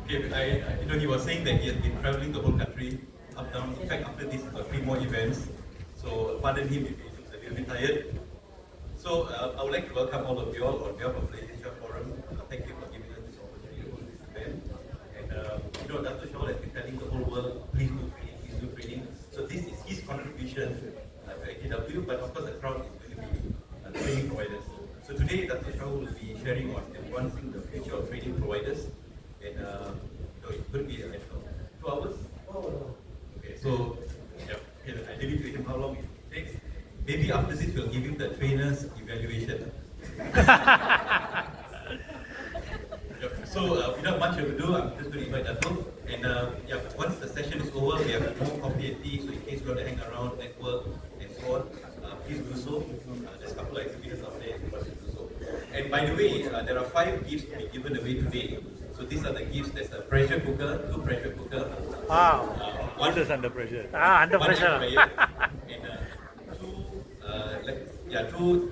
Okay, he was saying that he has been traveling the whole country, up down. In fact, after this, he's got 3 more events. So pardon him if he looks a little bit tired. So I would like to welcome all of you all on behalf of the Asia Forum. Thank you for giving us this opportunity to hold this event. And Dr. Shahul has been telling the whole world, please do training. So this is his contribution to NTW, but of course the crowd is going to be training providers. So today, Dr. Shahul will be sharing on advancing the future of training providers. And it's going to be, 2 hours? Okay, so I leave it to him how long it takes. Maybe after this, we'll give him the trainer's evaluation. So without much ado, I'm just going to invite Dawood. And once the session is over, we have more coffee and tea. So in case you want to hang around, network, and so on, please do so. There's a couple of exhibitors out there if you want to do so. And by the way, there are 5 gifts to be given away today. So these are the gifts. There's a pressure cooker, 2 pressure cookers. Wow. One is under pressure. Under pressure. And 2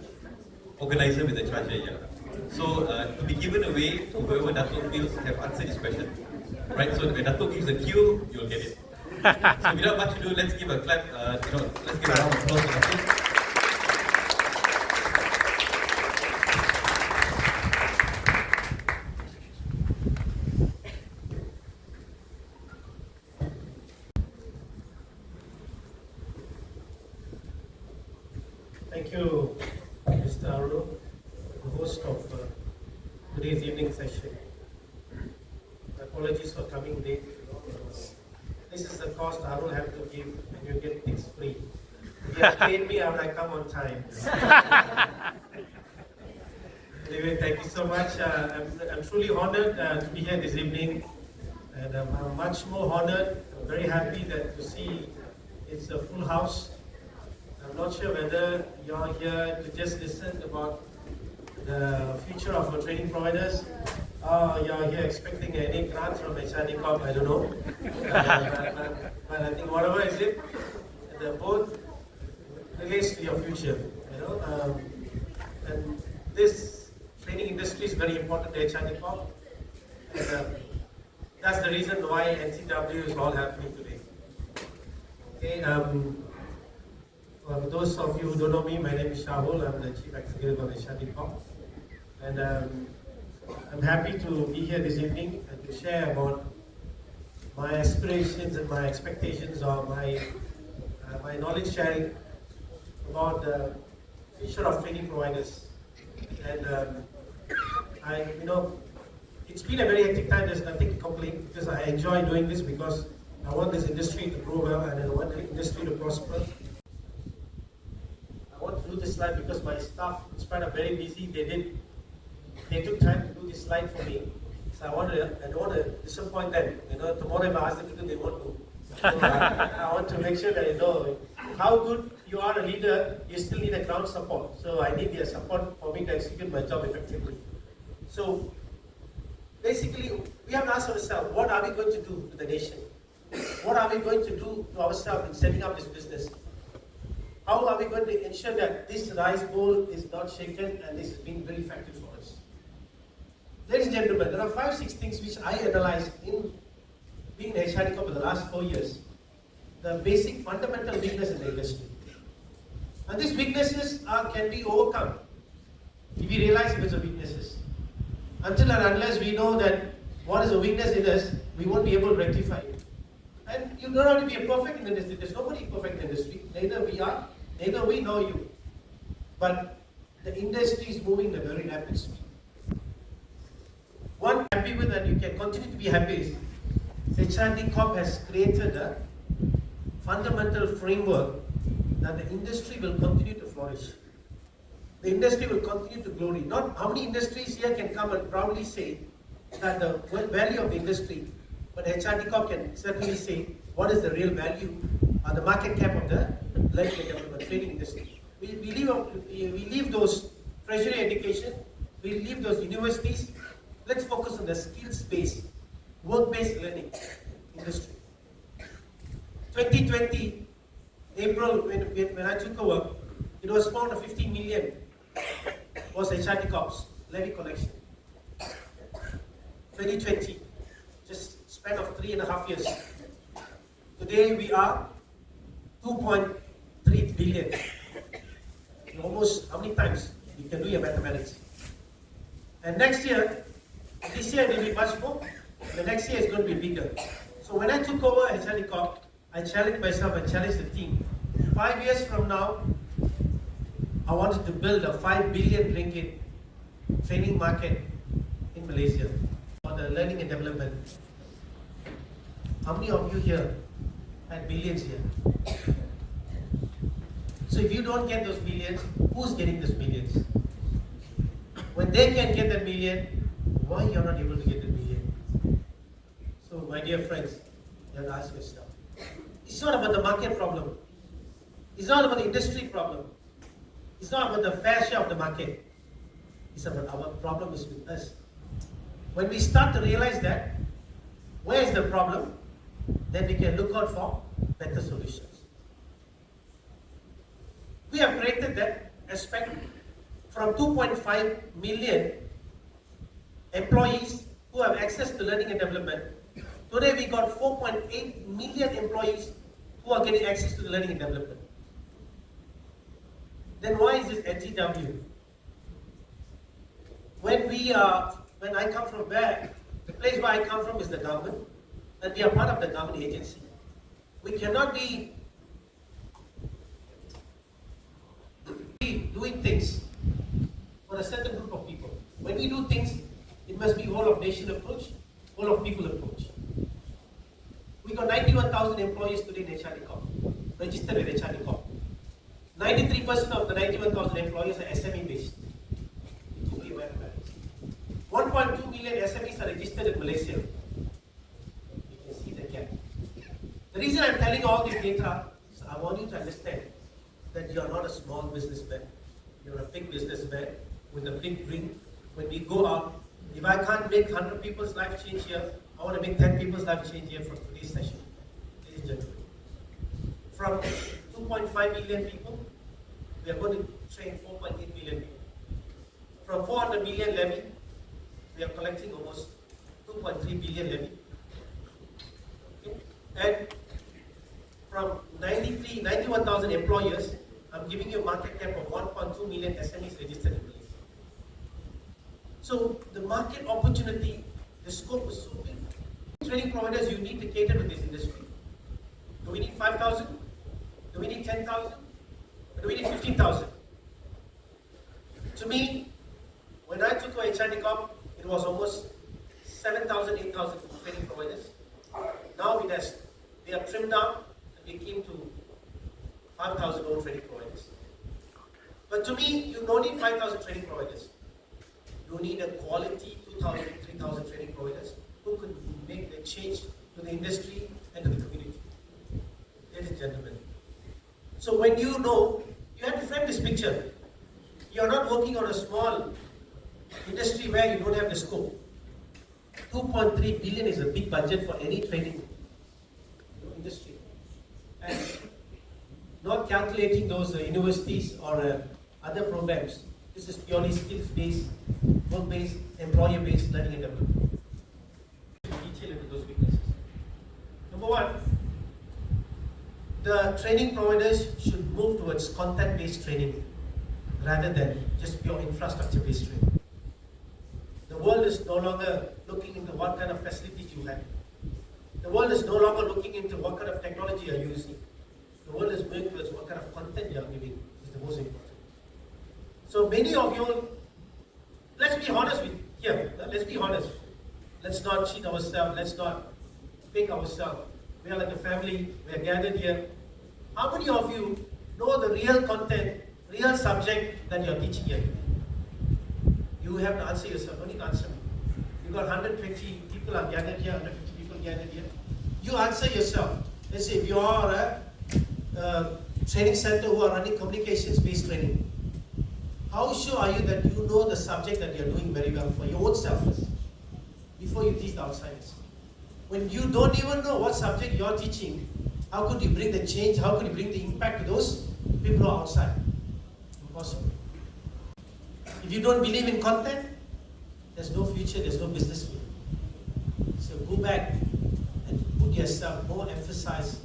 organizer with the charger. So to be given away to whoever Datuk feels have answered this question. Right? So when Datuk gives the cue, you'll get it. So without much ado, let's give a clap. Let's give a round of applause to Datuk. Thank you, Mr. Arul, the host of today's evening session. Apologies for coming late. This is the cost Arul have to give when you get things free. If you had paid me, I would have come on time. Anyway, thank you so much. I'm truly honored to be here this evening, and I'm much more honored. I'm very happy to see it's a full house. I'm not sure whether you're here to just listen about the future of our training providers, or you're here expecting any grants from HrdcorpDatuk, I don't know. But I think whatever is it, the both relates to your future. And this training industry is very important to HrdcorpDatuk, and that's the reason why NTW is all happening today. Okay. For those of you who don't know me, my name is Shahul. I'm the Chief Executive of HrdcorpDatuk. And I'm happy to be here this evening and to share about my aspirations and my expectations, or my knowledge sharing about the future of training providers. And it's been a very hectic time. There's nothing to complain, because I enjoy doing this, because I want this industry to grow well and I want the industry to prosper. I want to do this slide because my staff, in spite of very busy, they took time to do this slide for me. So I don't want to disappoint them. Tomorrow if I ask them to do, they won't do. So I want to make sure that how good you are a leader, you still need a ground support. So I need their support for me to execute my job effectively. So basically, we have to ask ourselves, what are we going to do to the nation? What are we going to do to ourselves in setting up this business? How are we going to ensure that this rice bowl is not shaken and this is being very effective for us? Ladies and gentlemen, there are 5-6 things which I analyzed in being in HrdcorpDatuk for the last 4 years. The basic fundamental weakness in the industry. And these weaknesses can be overcome if we realize which are weaknesses. Until and unless we know that what is a weakness in us, we won't be able to rectify it. And you don't have to be a perfect in the industry. There's nobody perfect in the industry. Neither we are, neither we nor you. But the industry is moving at a very rapid speed. What I'm happy with, and you can continue to be happy, is HrdcorpDatuk has created a fundamental framework that the industry will continue to flourish. The industry will continue to glory. Not how many industries here can come and proudly say that the value of the industry, but HrdcorpDatuk can certainly say what is the real value or the market cap of the learning and development training industry. We leave those tertiary education, we leave those universities. Let's focus on the skills-based, work-based learning industry. 2020, April, when I took over, it was found 15 million was HrdcorpDatuk's levy collection. 2020, just span of 3.5 years. Today we are 2.3 billion. Almost how many times? You can do your mathematics. And next year, this year it will be much more. The next year is going to be bigger. So when I took over HrdCorp, I challenged myself and challenged the team. 5 years from now, I wanted to build a 5 billion ringgit training market in Malaysia for the learning and development. How many of you here had billions here? So if you don't get those millions, who's getting those millions? When they can get that million, why you're not able to get the million? So my dear friends, you have to ask yourself. It's not about the market problem. It's not about the industry problem. It's not about the fair share of the market. It's about our problem is with us. When we start to realize that, where is the problem? Then we can look out for better solutions. We have created that aspect from 2.5 million employees who have access to learning and development. Today we got 4.8 million employees who are getting access to the learning and development. Then why is this NTW? When I come from where, the place where I come from is the government, and we are part of the government agency. We cannot be doing things for a certain group of people. When we do things, it must be whole of nation approach, whole of people approach. We got 91,000 employees today in HrdCorp, registered with HrdCorp. 93% of the 91,000 employees are SME based. 1.2 million SMEs are registered in Malaysia. You can see the gap. The reason I'm telling all this data is I want you to understand that you are not a small businessman. You're a big businessman with a big dream. When we go out, if I can't make 100 people's life change here, I want to make 10 people's life change here from today's session. Ladies and gentlemen. From 2.5 million people, we are going to train 4.8 million people. From 400 million levy, we are collecting almost 2.3 billion levy. Okay? And from 91,000 employers, I'm giving you a market cap of 1.2 million SMEs registered in Malaysia. So the market opportunity, the scope is so big. Training providers, you need to cater to this industry. Do we need 5,000? Do we need 10,000? Or do we need 15,000? To me, when I took over HrdCorp, it was almost 7,000, 8,000 training providers. Now we have trimmed down and we came to 5,000 own training providers. But to me, you don't need 5,000 training providers. You need a quality 2,000, 3,000 training providers who could make the change to the industry and to the community. Ladies and gentlemen. So when you know, you have to frame this picture. You are not working on a small industry where you don't have the scope. 2.3 billion is a big budget for any training industry. And not calculating those universities or other programs. This is purely skills-based, work-based, employer-based learning and development. Detail into those weaknesses. Number one, the training providers should move towards content-based training rather than just pure infrastructure-based training. The world is no longer looking into what kind of facilities you have. The world is no longer looking into what kind of technology you are using. The world is going towards what kind of content you are giving is the most important. So many of you, let's be honest with here. Let's be honest. Let's not cheat ourselves. Let's not fake ourselves. We are like a family. We are gathered here. How many of you know the real content, real subject that you are teaching here? You have to answer yourself. Don't need to answer me. You got 120 people are gathered here. 150 people gathered here. You answer yourself. Let's say if you are a training center who are running communications-based training. How sure are you that you know the subject that you are doing very well for your own self first, before you teach the outsiders? When you don't even know what subject you are teaching, how could you bring the change? How could you bring the impact to those people who are outside? Impossible. If you don't believe in content, there's no future, there's no business for you. go back and put yourself more emphasis,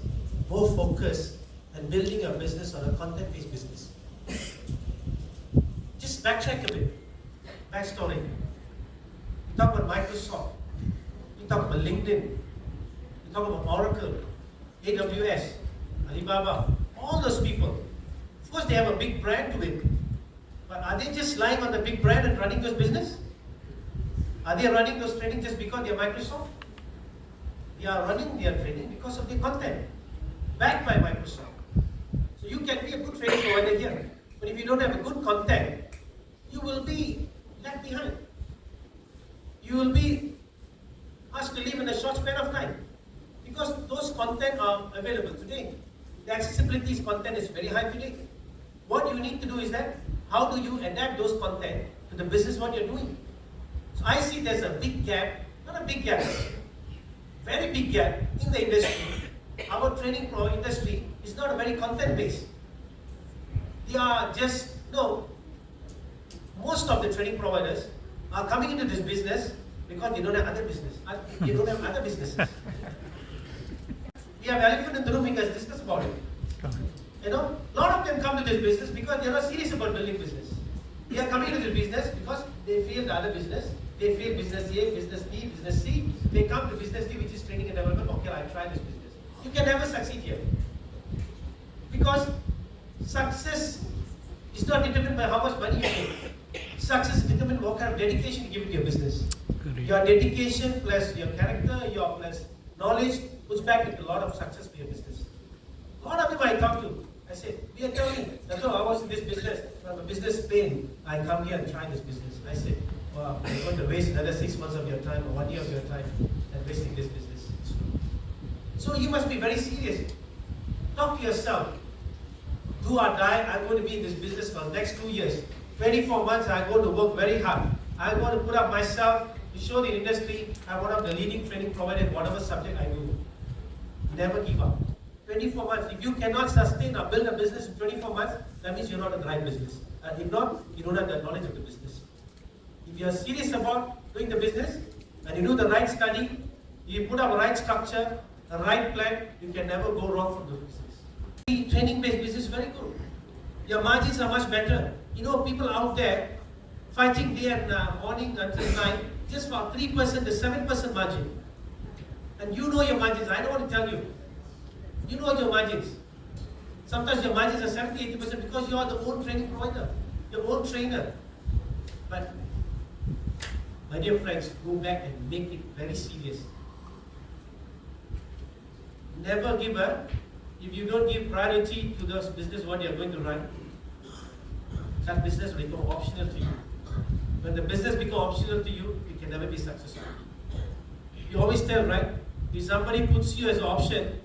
more focus, and building a business or a content-based business. Just backtrack a bit. Backstory. You talk about Microsoft. You talk about LinkedIn. You talk about Oracle, AWS, Alibaba, all those people. Of course, they have a big brand to it. But are they just lying on the big brand and running those business? Are they running those training just because they are Microsoft? They are running their training because of the content backed by Microsoft. So you can be a good training provider here, but if you don't have a good content, you will be left behind. You will be asked to leave in a short span of time because those content are available today. The accessibility content is very high today. What you need to do is that how do you adapt those content to the business what you're doing? So I see there's a big gap, not a big gap, very big gap in the industry. Our training pro industry is not a very content based. They are just, no, most of the training providers are coming into this business because they don't have other business. They don't have other businesses. We have elephant in the room, we can discuss about it. You know, a lot of them come to this business because they are not serious about building business. They are coming to this business because they failed the other business. They fail business A, business B, business C. They come to business D, which is training and development. Okay, I'll try this business. You can never succeed here. Because success is not determined by how much money you make. Success is determined by what kind of dedication you give it to your business. Your dedication plus your character, your plus knowledge puts back into a lot of success for your business. A lot of people I talk to, I say, we are telling me, that's why I was in this business, from a business pain, I come here and try this business. I say, wow, you're going to waste another 6 months of your time or 1 year of your time and wasting this business. So you must be very serious. Talk to yourself. Do or die, I'm going to be in this business for the next 2 years. 24 months, I'm going to work very hard. I'm going to put up myself to show the industry I'm one of the leading training providers in whatever subject I do. Never give up. 24 months. If you cannot sustain or build a business in 24 months, that means you're not in the right business. And if not, you don't have the knowledge of the business. If you are serious about doing the business, and you do the right study, you put up a right structure, a right plan, you can never go wrong from the business. The training-based business is very good. Your margins are much better. You know, people out there fighting day and morning until night just for 3% to 7% margin. And you know your margins. I don't want to tell you. You know your margins. Sometimes your margins are 70, 80% because you are the own training provider, your own trainer. But my dear friends, go back and make it very serious. Never give up. If you don't give priority to the business what you are going to run, that business will become optional to you. When the business becomes optional to you, you can never be successful. You always tell, right? If somebody puts you as an option,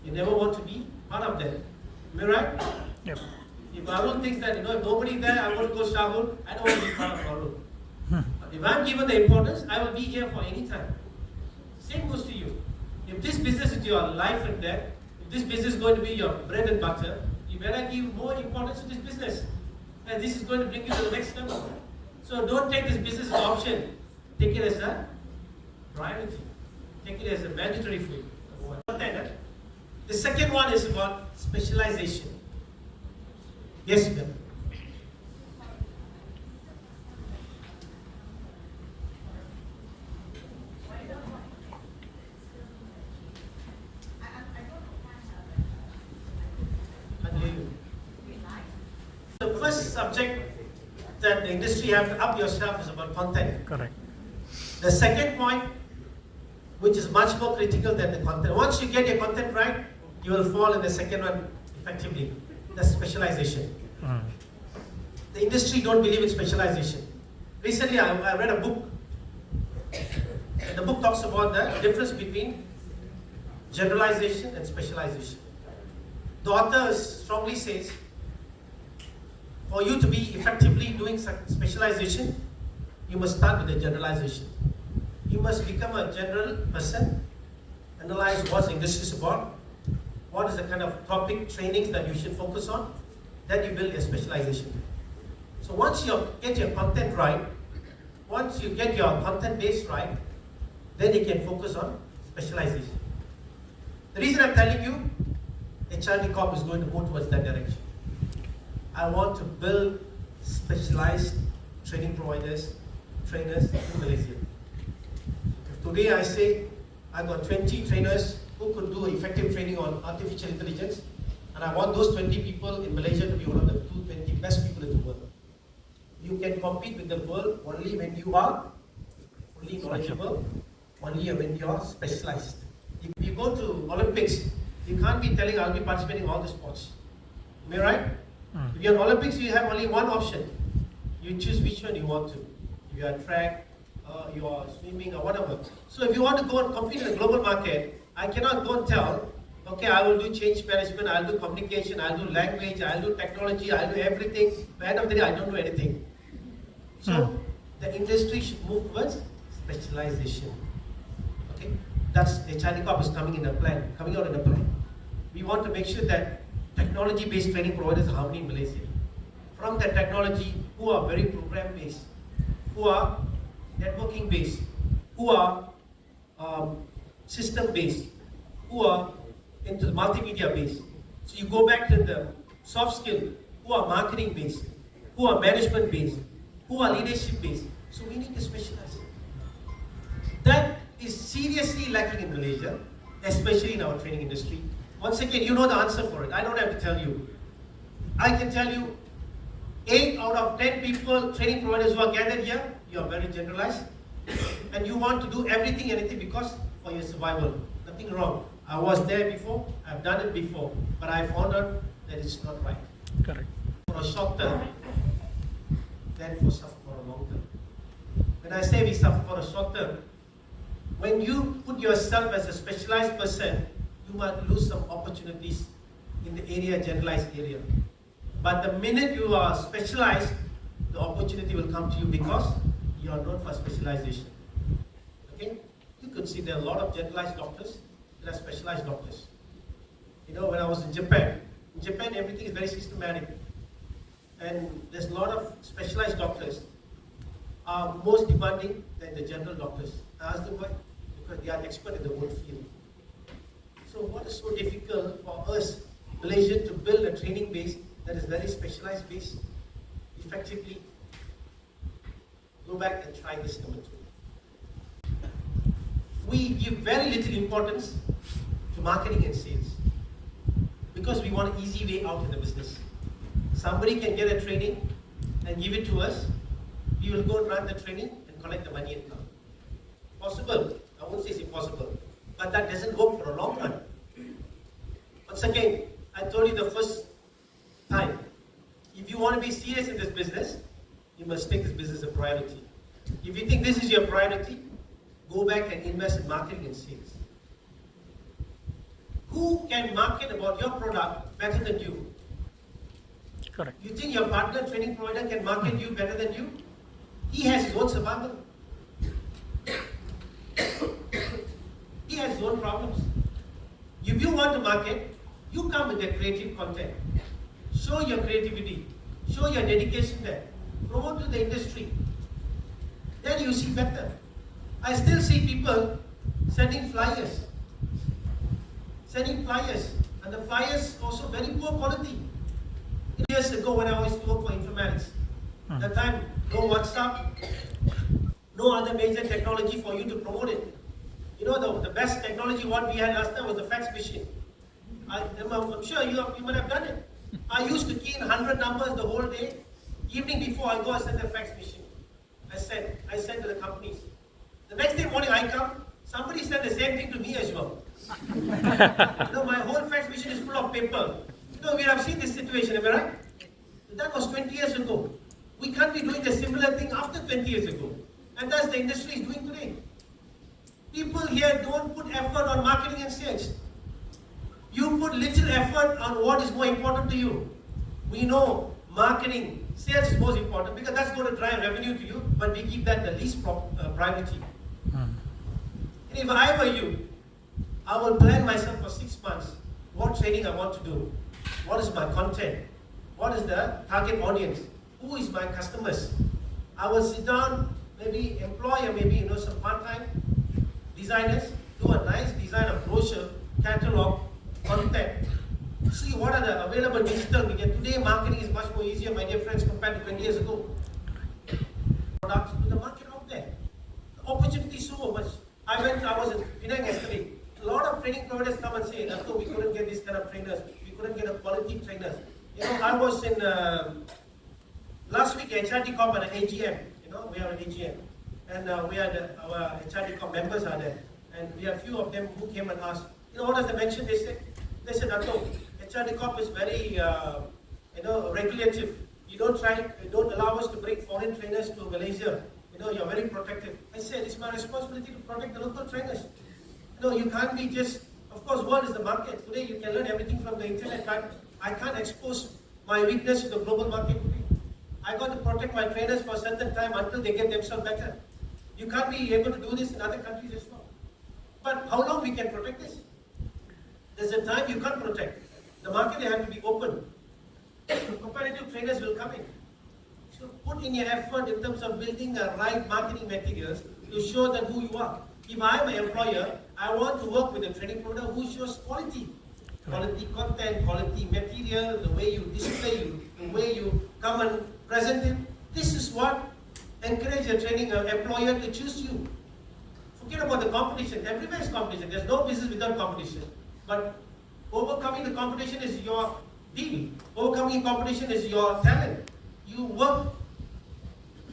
you never want to be part of that. Am I right? Yep. If Arun thinks that, if nobody there, I want to go Shahul, I don't want to be part of Arun. But if I'm given the importance, I will be here for any time. Same goes to you. If this business is your life and death, if this business is going to be your bread and butter, you better give more importance to this business. And this is going to bring you to the next level. So don't take this business as an option. Take it as a priority. Take it as a mandatory for you. The second one is about specialization. Yes, ma'am. The first subject that the industry have to up yourself is about content. Correct. The second point, which is much more critical than the content. Once you get your content right, you will fall in the second one effectively, the specialization. The industry don't believe in specialization. Recently, I read a book, and the book talks about the difference between generalization and specialization. The author strongly says, for you to be effectively doing specialization, you must start with the generalization. You must become a general person, analyze what the industry is about, what is the kind of topic trainings that you should focus on, then you build your specialization. So once you get your content right, once you get your content base right, then they can focus on specialization. The reason I'm telling you, HrdCorp is going to go towards that direction. I want to build specialized training providers, trainers in Malaysia. If today I say I got 20 trainers who could do effective training on artificial intelligence, and I want those 20 people in Malaysia to be one of the 220 best people in the world. You can compete with the world only when you are fully knowledgeable, only when you are specialized. If you go to Olympics, you can't be telling I'll be participating in all the sports. Am I right? If you're in Olympics, you have only one option. You choose which one you want to. If you are track, you are swimming or whatever. So if you want to go and compete in the global market, I cannot go and tell, okay, I will do change management, I'll do communication, I'll do language, I'll do technology, I'll do everything. By the end of the day, I don't do anything. So the industry should move towards specialization. Okay, that's HrdCorp is coming out in a plan. We want to make sure that technology-based training providers are how many in Malaysia. From that technology, who are very program-based, who are networking-based, who are system-based, who are into the multimedia-based. So you go back to the soft skill, who are marketing-based, who are management-based, who are leadership-based. So we need to specialize. That is seriously lacking in Malaysia, especially in our training industry. Once again, you know the answer for it. I don't have to tell you. I can tell you 8 out of 10 people, training providers who are gathered here, you are very generalized. And you want to do everything, anything because for your survival. Nothing wrong. I was there before, I've done it before, but I found out that it's not right. Correct. For a short term, then for suffer for a long term. When I say we suffer for a short term, when you put yourself as a specialized person, you might lose some opportunities in the area, generalized area. But the minute you are specialized, the opportunity will come to you because you are known for specialization. Okay? You could see there are a lot of generalized doctors, there are specialized doctors. You know, when I was in Japan everything is very systematic. And there's a lot of specialized doctors are most demanding than the general doctors. I asked them why? Because they are expert in the whole field. So what is so difficult for us, Malaysians, to build a training base that is very specialized base, effectively? Go back and try this number 2. We give very little importance to marketing and sales because we want an easy way out in the business. Somebody can get a training and give it to us. We will go and run the training and collect the money and come. Possible. I won't say it's impossible. But that doesn't work for a long run. Once again, I told you the first time, if you want to be serious in this business, you must take this business a priority. If you think this is your priority, go back and invest in marketing and sales. Who can market about your product better than you? Correct. You think your partner training provider can market you better than you? He has his own survival. He has his own problems. If you want to market, you come with the creative content. Show your creativity. Show your dedication there. Promote to the industry. Then you see better. I still see people sending flyers. And the flyers also very poor quality. Years ago when I used to work for informatics, at that time, no WhatsApp, no other major technology for you to promote it. You know, the best technology what we had last time was the fax machine. I'm sure you might have done it. I used to key in 100 numbers the whole day. Evening before I go, I send the fax machine. I send to the companies. The next day morning I come, somebody said the same thing to me as well. You know, my whole fax machine is full of paper. You know, we have seen this situation, am I right? That was 20 years ago. We can't be doing the similar thing after 20 years ago. And that's the industry is doing today. People here don't put effort on marketing and sales. You put little effort on what is more important to you. We know marketing, sales is most important because that's going to drive revenue to you, but we keep that the least priority. And if I were you, I will plan myself for 6 months what training I want to do. What is my content? What is the target audience? Who is my customers? I will sit down, maybe employ or maybe some part-time designers, do a nice design of brochure, catalog, content. See what are the available digital media. Today marketing is much more easier, my dear friends, compared to 20 years ago. Products to the market out there. The opportunity is so much. I was in Penang yesterday. A lot of training providers come and say, Dato, we couldn't get this kind of trainers. We couldn't get a quality trainers. You know, I was in last week HrdcorpDatuk at an AGM. You know, we have an AGM. And we had our HrdcorpDatuk members are there. And we have a few of them who came and asked, you know, what does they mention? They said, Dato, HrdcorpDatuk is very, regulative. You don't allow us to bring foreign trainers to Malaysia. You know, you're very protective. I said, it's my responsibility to protect the local trainers. You know, you can't be just, of course, world is the market. Today you can learn everything from the internet. I can't expose my weakness to the global market today. I got to protect my trainers for a certain time until they get themselves better. You can't be able to do this in other countries as well. But how long we can protect this? There's a time you can't protect. The market has to be open. Competitive trainers will come in. So put in your effort in terms of building the right marketing materials to show that who you are. If I'm an employer, I want to work with a training provider who shows quality. Quality content, quality material, the way you display, the way you come and present it. This is what encourages a training employer to choose you. Forget about the competition. Everywhere is competition. There's no business without competition. But overcoming the competition is your deal. Overcoming competition is your talent. You work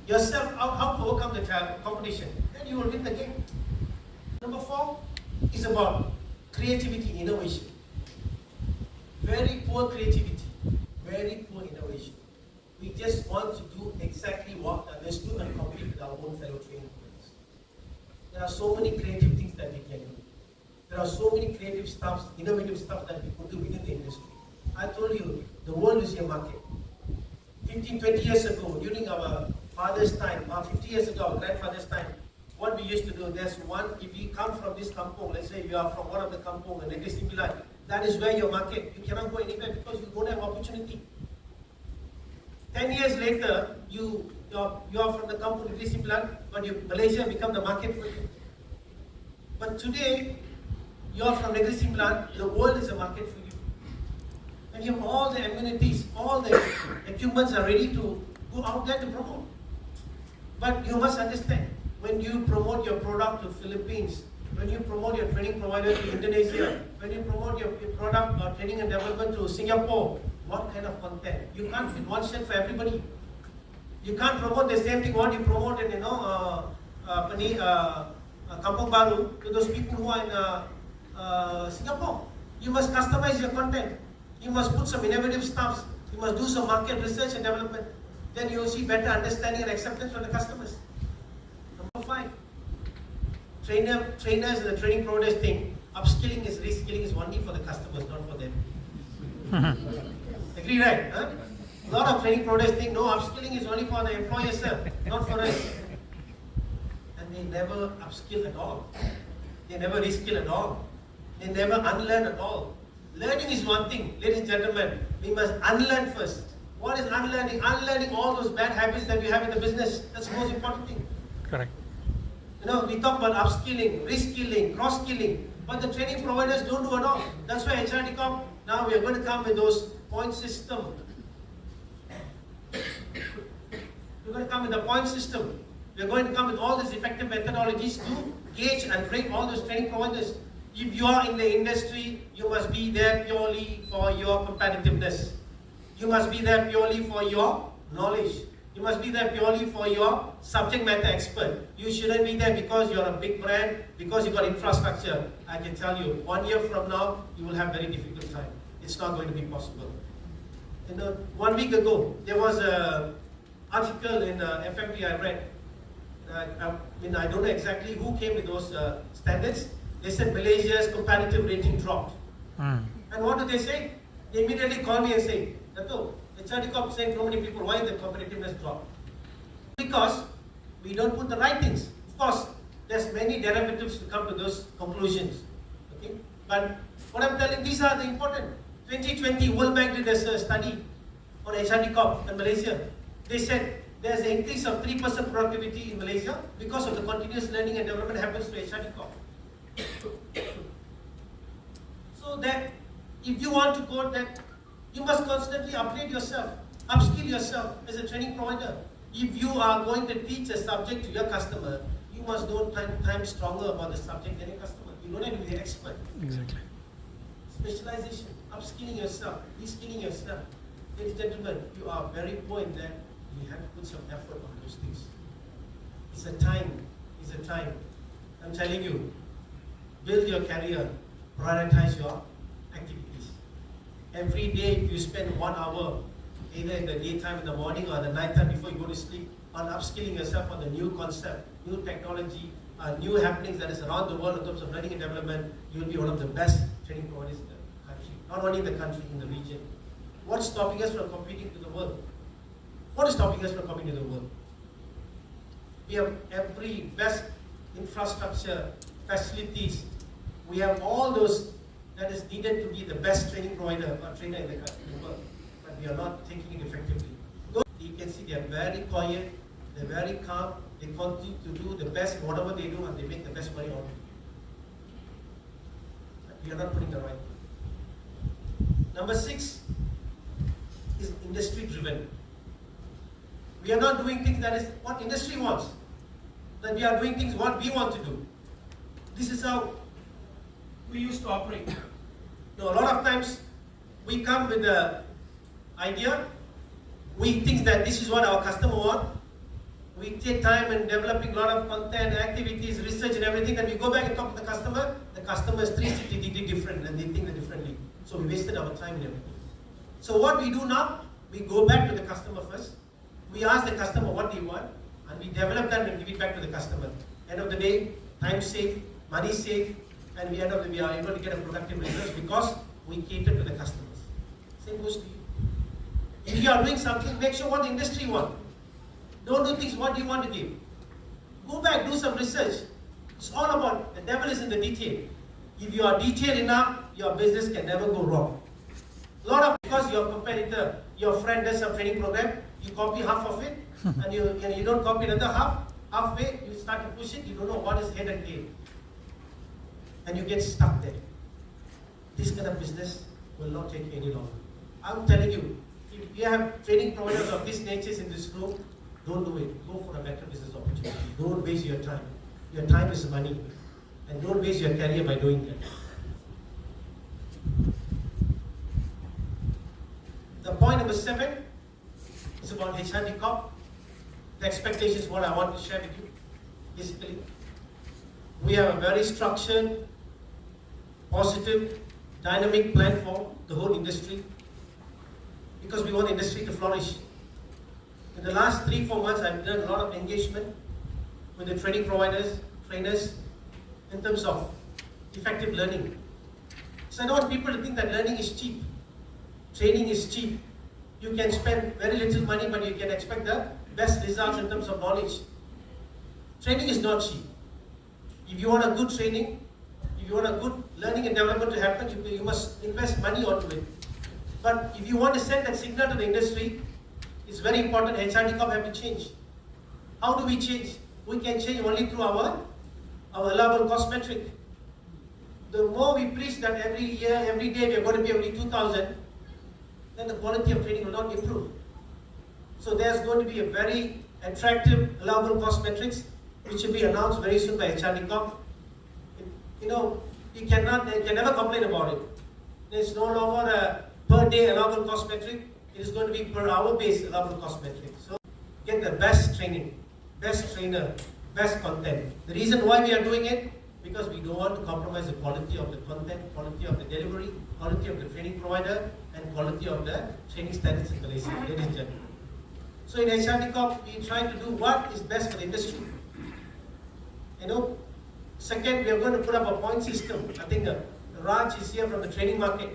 yourself out how to overcome the competition. Then you will win the game. Number 4 is about creativity, innovation. Very poor creativity, very poor innovation. We just want to do exactly what others do and compete with our own fellow training providers. There are so many creative things that we can do. There are so many creative stuff, innovative stuff that we could do within the industry. I told you, the world is your market. 15, 20 years ago, during our father's time, 50 years ago, our grandfather's time, what we used to do, there's one, if you come from this kampung, let's say you are from one of the kampung, and it is similar, that is where your market, you cannot go anywhere because you don't have opportunity. 10 years later, you are from the kampung, it is similar, but Malaysia become the market for you. But today, you are from Negeri Sembilan, the world is a market for you. And you have all the amenities, all the equipments are ready to go out there to promote. But you must understand, when you promote your product to Philippines, when you promote your training provider to Indonesia, when you promote your product or training and development to Singapore, what kind of content? You can't fit one shirt for everybody. You can't promote the same thing what you promote in, Kampung Baru to those people who are in Singapore. You must customize your content. You must put some innovative stuff. You must do some market research and development. Then you will see better understanding and acceptance from the customers. Number 5. Trainers and the training providers think upskilling is reskilling is only for the customers, not for them. Agree, right? Huh? A lot of training providers think no, upskilling is only for the employers, sir, not for us. And they never upskill at all. They never reskill at all. They never unlearn at all. Learning is one thing, ladies and gentlemen. We must unlearn first. What is unlearning? Unlearning all those bad habits that we have in the business. That's the most important thing. Correct. You know, we talk about upskilling, reskilling, cross-skilling, but the training providers don't do at all. That's why HrdcorpDatuk, now we are going to come with those point system. We're going to come with a point system. We're going to come with all these effective methodologies to gauge and rate all those training providers. If you are in the industry, you must be there purely for your competitiveness. You must be there purely for your knowledge. You must be there purely for your subject matter expert. You shouldn't be there because you're a big brand, because you got infrastructure. I can tell you, 1 year from now, you will have very difficult time. It's not going to be possible. You know, 1 week ago, there was an article in FMD I read. I don't know exactly who came with those standards. They said Malaysia's comparative rating dropped. And what do they say? They immediately call me and say, Dato, HrdcorpDatuk saying so many people, why the competitiveness dropped? Because we don't put the right things. Of course, there's many derivatives to come to those conclusions. Okay? But what I'm telling, these are the important. 2020, World Bank did a study on HrdcorpDatuk and Malaysia. They said there's an increase of 3% productivity in Malaysia because of the continuous learning and development happens to HrdcorpDatuk. So that if you want to go that, you must constantly upgrade yourself, upskill yourself as a training provider. If you are going to teach a subject to your customer, you must know 10 times stronger about the subject than your customer. You don't have to be an expert. Exactly. Specialization, upskilling yourself, reskilling yourself. Ladies and gentlemen, you are very poor in that. You have to put some effort on those things. It's a time. It's a time. I'm telling you, build your career, prioritize your activities. Every day, if you spend 1 hour, either in the daytime, in the morning, or the nighttime before you go to sleep, on upskilling yourself on the new concept, new technology, new happenings that is around the world in terms of learning and development, you will be one of the best training providers in the country. Not only in the country, in the region. What's stopping us from competing to the world? What is stopping us from competing to the world? We have every best infrastructure, facilities. We have all those that is needed to be the best training provider or trainer in the world. But we are not taking it effectively. You can see they are very quiet, they're very calm, they continue to do the best in whatever they do and they make the best money out of it. But we are not putting the right. Number 6 is industry driven. We are not doing things that is what industry wants. That we are doing things what we want to do. This is how we used to operate. Now, a lot of times we come with the idea, we think that this is what our customer wants. We take time in developing a lot of content, activities, research and everything, and we go back and talk to the customer is 360 degree different and they think differently. So we wasted our time and everything. So what we do now, we go back to the customer first. We ask the customer what they want and we develop that and give it back to the customer. End of the day, time saved, money saved, and we are able to get a productive result because we cater to the customers. Same goes to you. If you are doing something, make sure what the industry wants. Don't do things what you want to give. Go back, do some research. It's all about, the devil is in the detail. If you are detailed enough, your business can never go wrong. Because your competitor, your friend does some training program, you copy half of it, and you don't copy another half. Halfway, you start to push it, you don't know what is head and tail. And you get stuck there. This kind of business will not take you any longer. I'm telling you, if you have training providers of this nature in this room, don't do it. Go for a better business opportunity. Don't waste your time. Your time is money. And don't waste your career by doing that. The point number 7 is about HrdCorp. The expectations, what I want to share with you. Basically, we have a very structured, positive, dynamic plan for the whole industry because we want the industry to flourish. In the last 3-4 months, I've done a lot of engagement with the training providers, trainers, in terms of effective learning. So I don't want people to think that learning is cheap. Training is cheap. You can spend very little money, but you can expect the best results in terms of knowledge. Training is not cheap. If you want a good training, if you want a good learning and development to happen, you must invest money onto it. But if you want to send that signal to the industry, it's very important. HrdCorp have to change. How do we change? We can change only through our allowable cost metric. The more we preach that every year, every day we are going to pay only 2,000, then the quality of training will not improve. So there's going to be a very attractive allowable cost metrics which will be announced very soon by HrdCorp. You can never complain about it. It's no longer a per day allowable cost metric. It is going to be per hour based allowable cost metric. So get the best training, best trainer, best content. The reason why we are doing it, because we don't want to compromise the quality of the content, quality of the delivery, quality of the training provider, and quality of the training standards in Malaysia, ladies and gentlemen. So in HrdCorp, we try to do what is best for the industry. Second, we are going to put up a point system. I think Raj is here from the training market.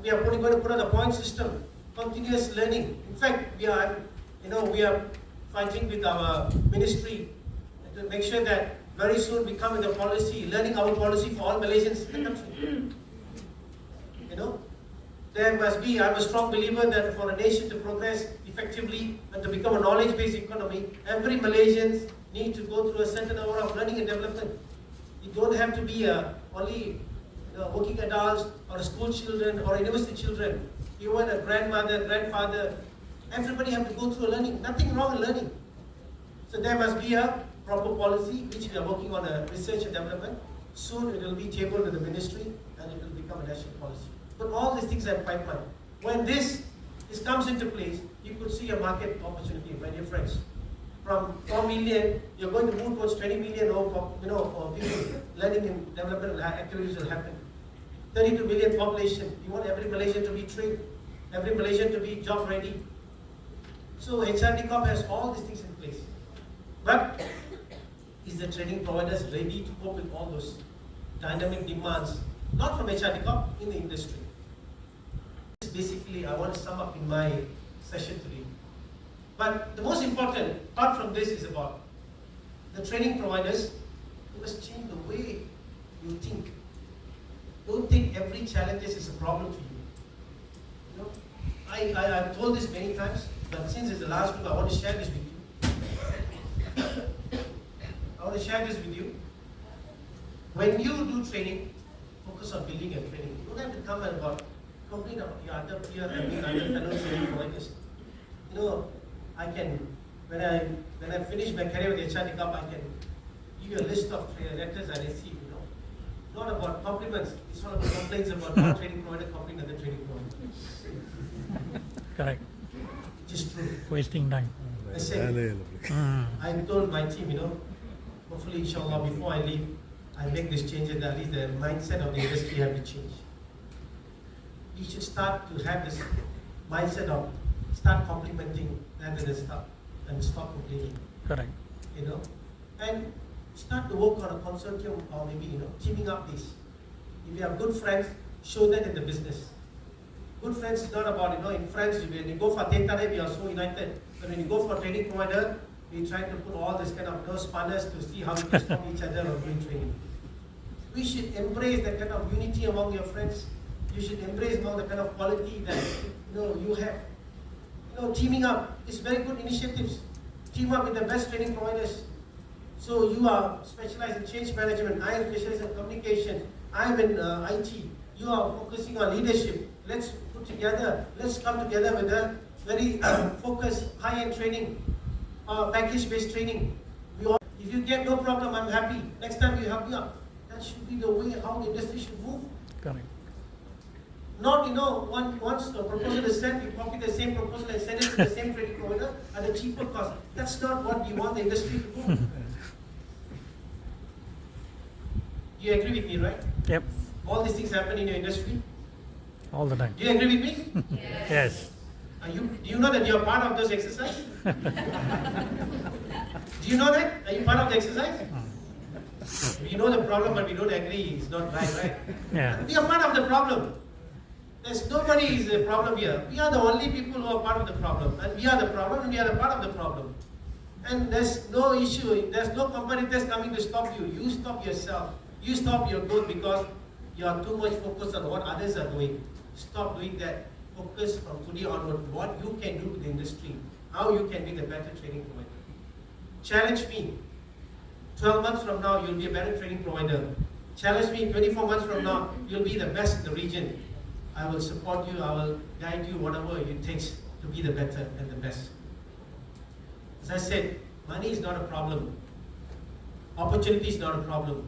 We are going to put up a point system, continuous learning. In fact, we are fighting with our ministry to make sure that very soon we come with a policy, learning our policy for all Malaysians in the country. There must be, I'm a strong believer that for a nation to progress effectively and to become a knowledge-based economy, every Malaysian needs to go through a certain hour of learning and development. It don't have to be only working adults or school children or university children. Even a grandmother, grandfather, everybody have to go through learning. Nothing wrong in learning. So there must be a proper policy, which we are working on a research and development. Soon it will be tabled to the ministry and it will become a national policy. But all these things are pipeline. When this comes into place, you could see a market opportunity, my dear friends. From 4 million, you're going to move towards 20 million people learning and development activities will happen. 32 million population, you want every Malaysian to be trained, every Malaysian to be job ready. So HrdCorp has all these things in place. But is the training providers ready to cope with all those dynamic demands, not from HrdCorp, in the industry? Basically, I want to sum up in my session today. But the most important, apart from this, is about the training providers. You must change the way you think. Don't think every challenge is a problem to you. I've told this many times, but since it's the last week, I want to share this with you. When you do training, focus on building your training. You don't have to come and complain about your other peer and other fellow training providers. I can, when I finish my career with HrdCorp, I can give you a list of letters I receive. Not about compliments. It's not about complaints about one training provider complaining other training provider. Correct. Just true. Wasting time. I said, I told my team, hopefully, inshallah, before I leave, I make this change, and at least the mindset of the industry have to change. You should start to have this mindset of start complimenting rather than stop complaining. Correct. And start to work on a consortium or maybe teaming up this. If you have good friends, show that in the business. Good friends is not about in friends when you go for Teta, we are so united. But when you go for training provider, we try to put all this kind of spanners to see how we can stop each other or doing training. We should embrace that kind of unity among your friends. You should embrace among the kind of quality that you have. Teaming up is very good initiatives. Team up with the best training providers. So you are specialized in change management. I am specialized in communication. I am in IT. You are focusing on leadership. Let's come together with a very focused, high-end training, package-based training. If you get no problem, I'm happy. Next time you help me out. That should be the way how the industry should move. Correct. Not, once the proposal is sent, you copy the same proposal and send it to the same training provider at a cheaper cost. That's not what you want the industry to do. Do you agree with me, right? Yep. All these things happen in your industry. All the time. Do you agree with me? Yes. Do you know that you are part of those exercises? Do you know that? Are you part of the exercise? We know the problem, but we don't agree. It's not right? Yeah. We are part of the problem. There's nobody is a problem here. We are the only people who are part of the problem. And we are the problem and we are a part of the problem. And there's no issue. There's no competitors coming to stop you. You stop yourself. You stop your growth because you are too much focused on what others are doing. Stop doing that. Focus from today onward what you can do to the industry. How you can be the better training provider. Challenge me. 12 months from now, you'll be a better training provider. Challenge me 24 months from now, you'll be the best in the region. I will support you, I will guide you, whatever it takes to be the better and the best. As I said, money is not a problem. Opportunity is not a problem.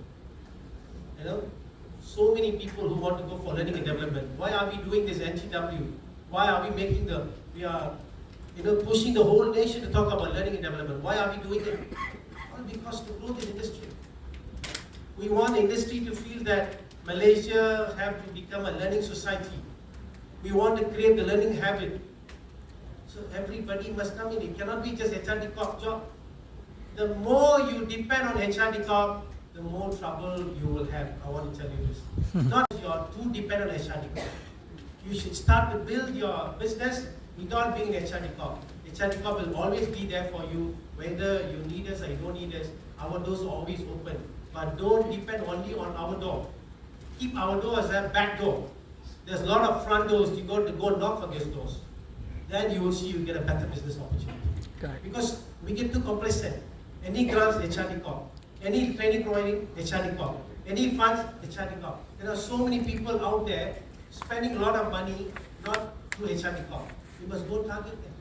So many people who want to go for learning and development. Why are we doing this NTW? Why are we are pushing the whole nation to talk about learning and development? Why are we doing it? Well, because to grow the industry. We want the industry to feel that Malaysia have to become a learning society. We want to create the learning habit. So everybody must come in. It cannot be just HrdCorp job. The more you depend on HrdCorp, the more trouble you will have. I want to tell you this. Not you are too dependent on HrdCorp. You should start to build your business without being in HrdCorp. HrdCorp will always be there for you, whether you need us or you don't need us. Our doors are always open. But don't depend only on our door. Keep our door as a back door. There's a lot of front doors. You got to go knock on these doors. Then you will see you get a better business opportunity. Correct. Because we get too complacent. Any grants, HrdCorp. Any training providing, HrdCorp. Any funds, HRD Corp. There are so many people out there spending a lot of money not through HRD Corp. You must go target them.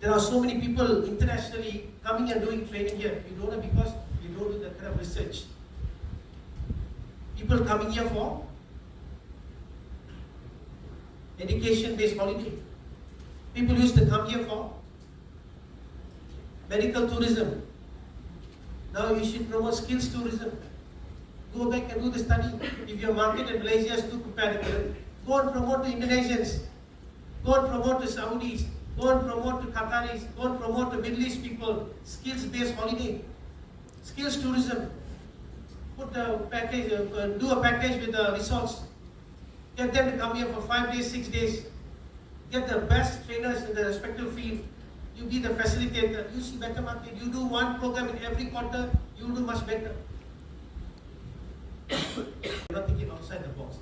There are so many people internationally coming and doing training here. You don't know because you don't do that kind of research. People coming here for education-based holiday. People used to come here for medical tourism. Now you should promote skills tourism. Go back and do the study. If your market in Malaysia is too competitive, go and promote to Indonesians. Go and promote to Saudis. Go and promote to Qataris. Go and promote to Middle East people. Skills-based holiday. Skills tourism. Put a package, do a package with the resorts. Get them to come here for 5 days, 6 days. Get the best trainers in the respective field. You be the facilitator. You see better market. You do one program in every quarter, you will do much better. We're not thinking outside the box.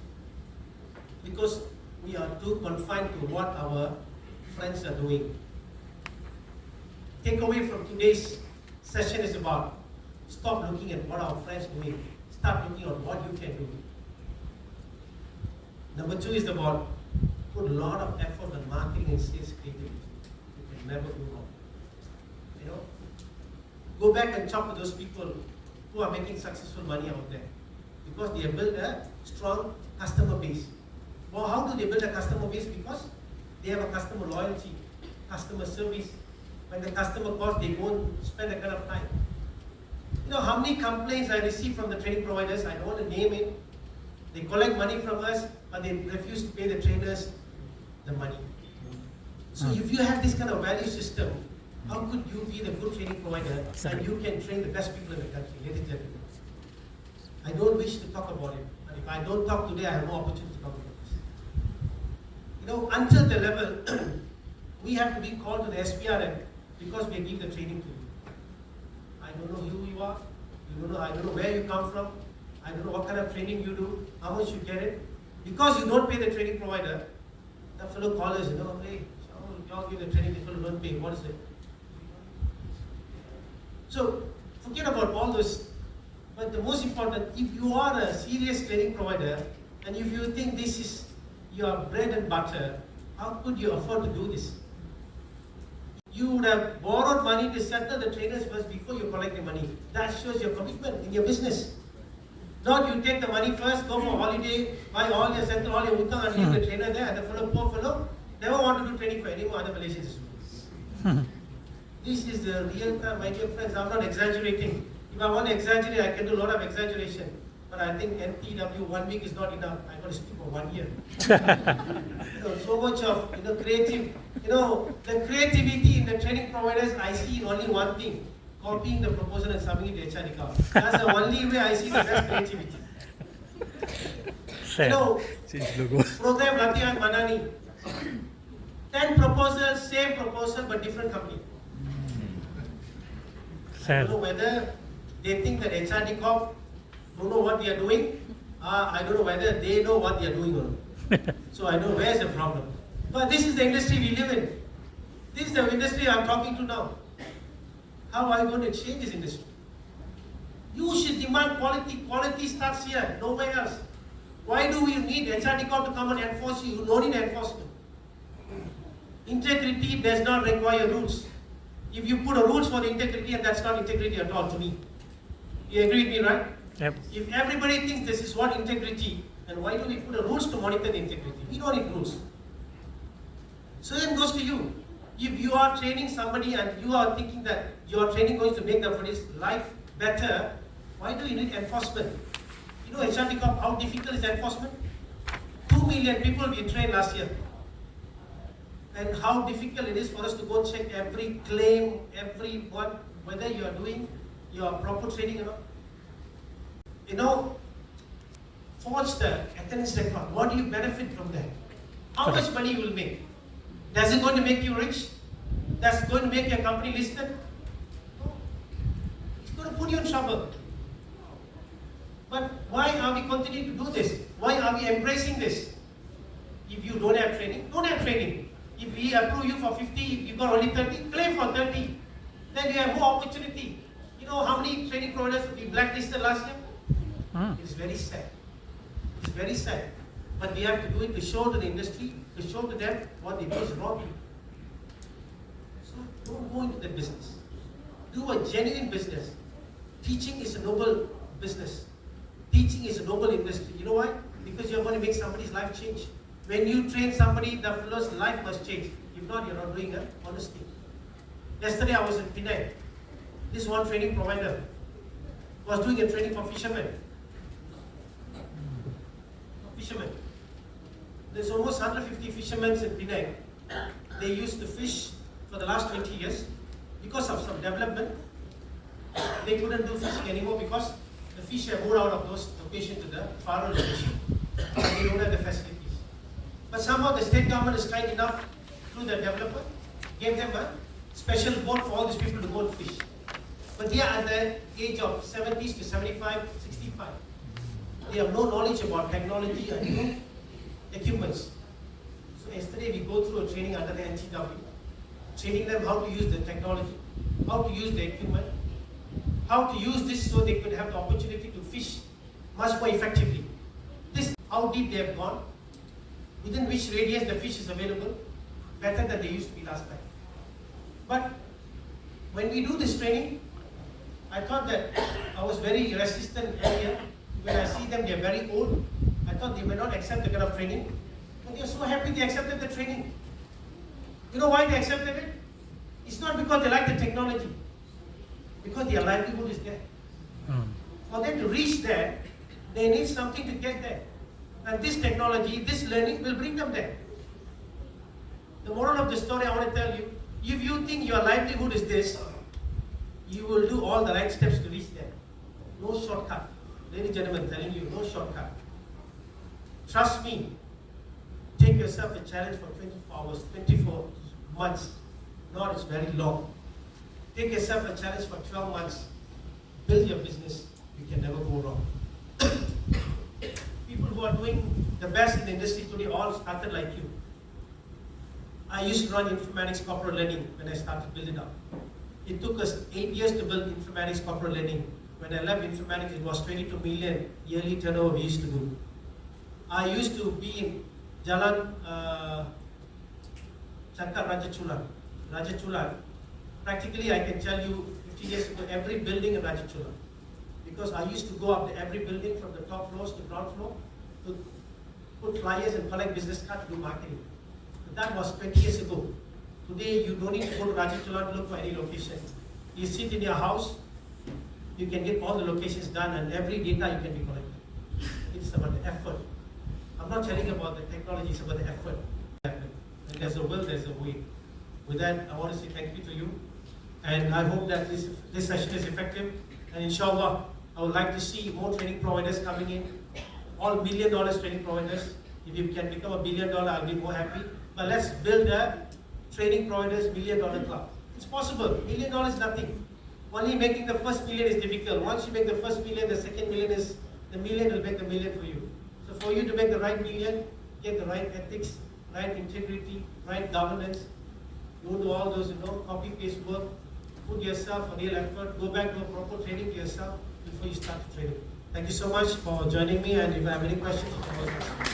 Because we are too confined to what our friends are doing. Takeaway from today's session is about stop looking at what our friends are doing. Start looking at what you can do. Number 2 is about put a lot of effort on marketing and sales creativity. You can never go wrong. You know, go back and talk to those people who are making successful money out there because they have built a strong customer base. Well, how do they build a customer base? Because they have a customer loyalty, customer service. When the customer calls, they won't spend that kind of time. You know how many complaints I receive from the training providers? I don't want to name it. They collect money from us, but they refuse to pay the trainers the money. So if you have this kind of value system, how could you be the good training provider and you can train the best people in the country, ladies and gentlemen? I don't wish to talk about it, but if I don't talk today, I have no opportunity to talk about this. You know, until the level, we have to be called to the SPRM because we give the training to you. I don't know who you are, I don't know where you come from, I don't know what kind of training you do, how much you get it. Because you don't pay the training provider, the fellow callers, hey, Shahul, you all give the training, the fellow don't pay, what is it? So, forget about all this. But the most important, if you are a serious training provider, and if you think this is your bread and butter, how could you afford to do this? You would have borrowed money to settle the trainers first before you collect the money. That shows your commitment in your business. Not you take the money first, go for holiday, buy all your settle all your utang and leave the trainer there, and the fellow, poor fellow, never want to do training for any more other Malaysians. This is the real time, my dear friends. I'm not exaggerating. If I want to exaggerate, I can do a lot of exaggeration. But I think NTW 1 week is not enough. I'm going to speak for 1 year. So much of creative. The creativity in the training providers, I see only one thing: copying the proposal and submitting it to HRD Corp. That's the only way I see the best creativity. Program Latihan Manani. 10 proposals, same proposal, but different company. I don't know whether they think that HRD Corp don't know what they are doing. I don't know whether they know what they are doing or not. So I know where's the problem. But this is the industry we live in. This is the industry I'm talking to now. How are you going to change this industry? You should demand quality. Quality starts here, nowhere else. Why do we need HRD Corp to come and enforce you? You don't need enforcement. Integrity does not require rules. If you put a rules for the integrity, and that's not integrity at all to me. You agree with me, right? Yep. If everybody thinks this is what integrity, then why do we put a rules to monitor the integrity? We don't need rules. So then goes to you. If you are training somebody and you are thinking that your training is going to make somebody's life better, why do you need enforcement? You know HRD Corp, how difficult is enforcement? 2 million people we trained last year. And how difficult it is for us to go check every claim, every what, whether you are doing your proper training or not. Forge the attendance record. What do you benefit from that? How much money you will make? Does it going to make you rich? Does it going to make your company listed? No. It's going to put you in trouble. But why are we continuing to do this? Why are we embracing this? If you don't have training, don't have training. If we approve you for 50, if you got only 30, claim for 30. Then you have more opportunity. You know how many training providers we blacklisted last year? It's very sad. It's very sad. But we have to do it to show to the industry, to show to them what they do is wrong. So don't go into that business. Do a genuine business. Teaching is a noble business. Teaching is a noble industry. You know why? Because you're going to make somebody's life change. When you train somebody, the fellow's life must change. If not, you're not doing it honestly. Yesterday I was in Penang. This one training provider was doing a training for fishermen. There's almost 150 fishermen in Penang. They used to fish for the last 20 years. Because of some development, they couldn't do fishing anymore because the fish have moved out of those locations to the far location. And they don't have the facilities. But somehow the state government is kind enough through the developer, gave them a special boat for all these people to go and fish. But they are at the age of 70s to 75, 65. They have no knowledge about technology and no equipments. So yesterday we go through a training under the NTW, training them how to use the technology, how to use the equipment, how to use this so they could have the opportunity to fish much more effectively. This, how deep they have gone, within which radius the fish is available, better than they used to be last time. But when we do this training, I thought that I was very resistant earlier. When I see them, they are very old. I thought they may not accept the kind of training. But they are so happy they accepted the training. You know why they accepted it? It's not because they like the technology. Because their livelihood is there. For them to reach there, they need something to get there. And this technology, this learning will bring them there. The moral of the story I want to tell you, if you think your livelihood is this, you will do all the right steps to reach there. No shortcut. Ladies and gentlemen, telling you, no shortcut. Trust me. Take yourself a challenge for 24 hours, 24 months. No, it's very long. Take yourself a challenge for 12 months. Build your business. You can never go wrong. People who are doing the best in the industry today all started like you. I used to run informatics corporate learning when I started building up. It took us 8 years to build informatics corporate learning. When I left informatics, it was 22 million yearly turnover we used to do. I used to be in Jalan Changkat Rajachulan. Practically, I can tell you 50 years ago, every building in Rajachulan. Because I used to go up to every building from the top floors to ground floor to put flyers and collect business cards to do marketing. But that was 20 years ago. Today, you don't need to go to Rajachulan to look for any location. You sit in your house, you can get all the locations done and every data you can be collected. It's about the effort. I'm not telling you about the technology, it's about the effort. And there's a will, there's a way. With that, I want to say thank you to you. And I hope that this session is effective. And inshallah, I would like to see more training providers coming in. All $1 million training providers. If you can become $1 billion, I'll be more happy. But let's build a training providers $1 million club. It's possible. $1 million is nothing. Only making the first million is difficult. Once you make the first million, the second million is, the million will make the million for you. So for you to make the right million, get the right ethics, right integrity, right governance. Don't do all those, copy-paste work. Put yourself a real effort. Go back to a proper training to yourself before you start the training. Thank you so much for joining me, and if you have any questions, you can always ask.